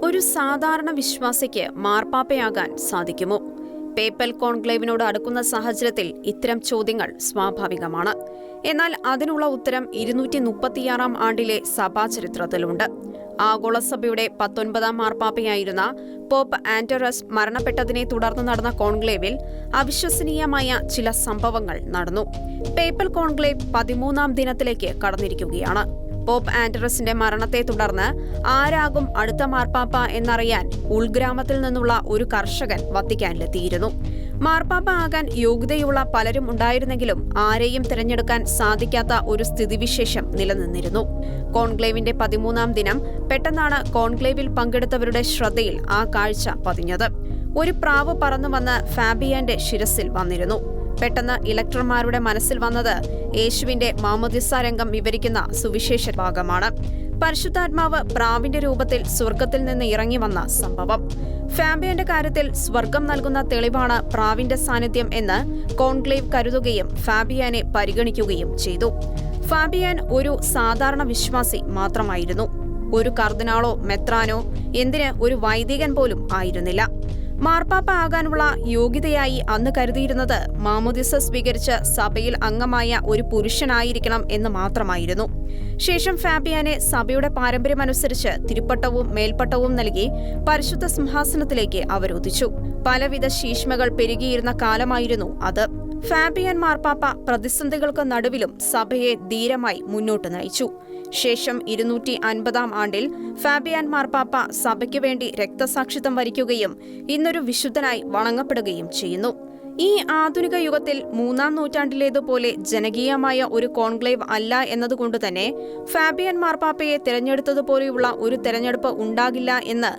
ഒരു സാധാരണ വിശ്വാസിക്ക് മാർപ്പാപ്പയാകാൻ സാധിക്കുമോ? പേപ്പൽ കോൺക്ലേവിനോട് അടുക്കുന്ന സാഹചര്യത്തിൽ ഇത്തരം ചോദ്യങ്ങൾ സ്വാഭാവികമാണ്. എന്നാൽ അതിനുള്ള ഉത്തരം 236 ആണ്ടിലെ സഭാചരിത്രത്തിലുണ്ട്. ആഗോളസഭയുടെ 19ാം മാർപ്പാപ്പയായിരുന്ന പോപ്പ് ആന്ററസ് മരണപ്പെട്ടതിനെ തുടർന്ന് നടന്ന കോൺക്ലേവിൽ അവിശ്വസനീയമായ ചില സംഭവങ്ങൾ നടന്നു. Papal conclave 13ാം ദിനത്തിലേക്ക് കടന്നിരിക്കുകയാണ്. പോപ്പ് ആന്ററസിന്റെ മരണത്തെ തുടർന്ന് ആരാകും അടുത്ത മാർപ്പാപ്പ എന്നറിയാൻ ഉൾഗ്രാമത്തിൽ നിന്നുള്ള ഒരു കർഷകൻ വത്തിക്കാനിലെത്തിയിരുന്നു. മാർപ്പാപ്പ ആകാൻ യോഗ്യതയുള്ള പലരും ഉണ്ടായിരുന്നെങ്കിലും ആരെയും തിരഞ്ഞെടുക്കാൻ സാധിക്കാത്ത ഒരു സ്ഥിതിവിശേഷം നിലനിന്നിരുന്നു. കോൺക്ലേവിന്റെ 13ാം ദിനം പെട്ടെന്നാണ് കോൺക്ലേവിൽ പങ്കെടുത്തവരുടെ ശ്രദ്ധയിൽ ആ കാഴ്ച പതിഞ്ഞത്. ഒരു പ്രാവ് പറന്നുവന്ന് ഫാബിയാന്റെ ശിരസിൽ വന്നിരുന്നു. പെട്ടെന്ന് ഇലക്ടർമാരുടെ മനസ്സിൽ വന്നത് യേശുവിന്റെ മാമോദിസ രംഗം വിവരിക്കുന്ന സുവിശേഷ ഭാഗമാണ്. പരിശുദ്ധാത്മാവ് പ്രാവിന്റെ രൂപത്തിൽ സ്വർഗത്തിൽ നിന്ന് ഇറങ്ങി വന്ന സംഭവം. ഫാബിയന്റെ കാര്യത്തിൽ സ്വർഗം നൽകുന്ന തെളിവാണ് പ്രാവിന്റെ സാന്നിധ്യം എന്ന് കോൺക്ലേവ് കരുതുകയും ഫാബിയാനെ പരിഗണിക്കുകയും ചെയ്തു. ഫാബിയാൻ ഒരു സാധാരണ വിശ്വാസി മാത്രമായിരുന്നു. ഒരു കർദിനാളോ മെത്രാനോ, എന്തിന് ഒരു വൈദികൻ പോലും ആയിരുന്നില്ല. മാർപ്പാപ്പ ആകാനുള്ള യോഗ്യതയായി അന്ന് കരുതിയിരുന്നത് മാമോദിസ സ്വീകരിച്ച് സഭയിൽ അംഗമായ ഒരു പുരുഷനായിരിക്കണം എന്ന് മാത്രമായിരുന്നു. ശേഷം ഫാബിയാനെ സഭയുടെ പാരമ്പര്യമനുസരിച്ച് തിരുപ്പട്ടവും മേൽപ്പട്ടവും നൽകി പരിശുദ്ധ സിംഹാസനത്തിലേക്ക് അവരോധിച്ചു. പലവിധ ശീഷ്മകൾ പെരുകിയിരുന്ന കാലമായിരുന്നു അത്. ഫാബിയാൻ മാർപ്പാപ്പ പ്രതിസന്ധികൾക്ക് നടുവിലും സഭയെ ധീരമായി മുന്നോട്ട് നയിച്ചു. ശേഷം 250ാം ആണ്ടിൽ ഫാബിയാൻ മാർപ്പാപ്പ സഭയ്ക്ക് വേണ്ടി രക്തസാക്ഷിത്വം വരിക്കുകയും ഇന്നൊരു വിശുദ്ധനായി വണങ്ങപ്പെടുകയും ചെയ്യുന്നു. ഈ ആധുനിക യുഗത്തിൽ 3ാം നൂറ്റാണ്ടിലേതുപോലെ ജനകീയമായ ഒരു കോൺക്ലേവ് അല്ല എന്നതുകൊണ്ട് തന്നെ ഫാബിയാൻ മാർപ്പാപ്പയെ തിരഞ്ഞെടുത്തതുപോലെയുള്ള ഒരു തെരഞ്ഞെടുപ്പ് ഉണ്ടാകില്ല എന്ന്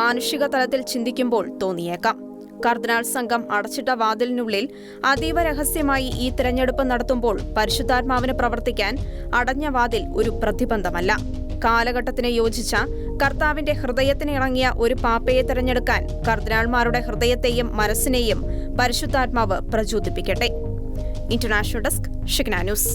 മാനുഷിക തലത്തിൽ ചിന്തിക്കുമ്പോൾ തോന്നിയേക്കാം. കർദിനാൾ സംഘം അടച്ചിട്ട വാതിലിനുള്ളിൽ അതീവ രഹസ്യമായി ഈ തിരഞ്ഞെടുപ്പ് നടത്തുമ്പോൾ പരിശുദ്ധാത്മാവിന് പ്രവർത്തിക്കാൻ അടഞ്ഞ വാതിൽ ഒരു പ്രതിബന്ധമല്ല. കാലഘട്ടത്തിന് യോജിച്ച കർത്താവിന്റെ ഹൃദയത്തിന് ഇണങ്ങിയ ഒരു പാപ്പയെ തിരഞ്ഞെടുക്കാൻ കർദിനാൾമാരുടെ ഹൃദയത്തെയും മനസ്സിനെയും പരിശുദ്ധാത്മാവ് പ്രചോദിപ്പിക്കട്ടെ. ഇന്റർനാഷണൽ ഡെസ്ക്, ഷിഗ്ന ന്യൂസ്.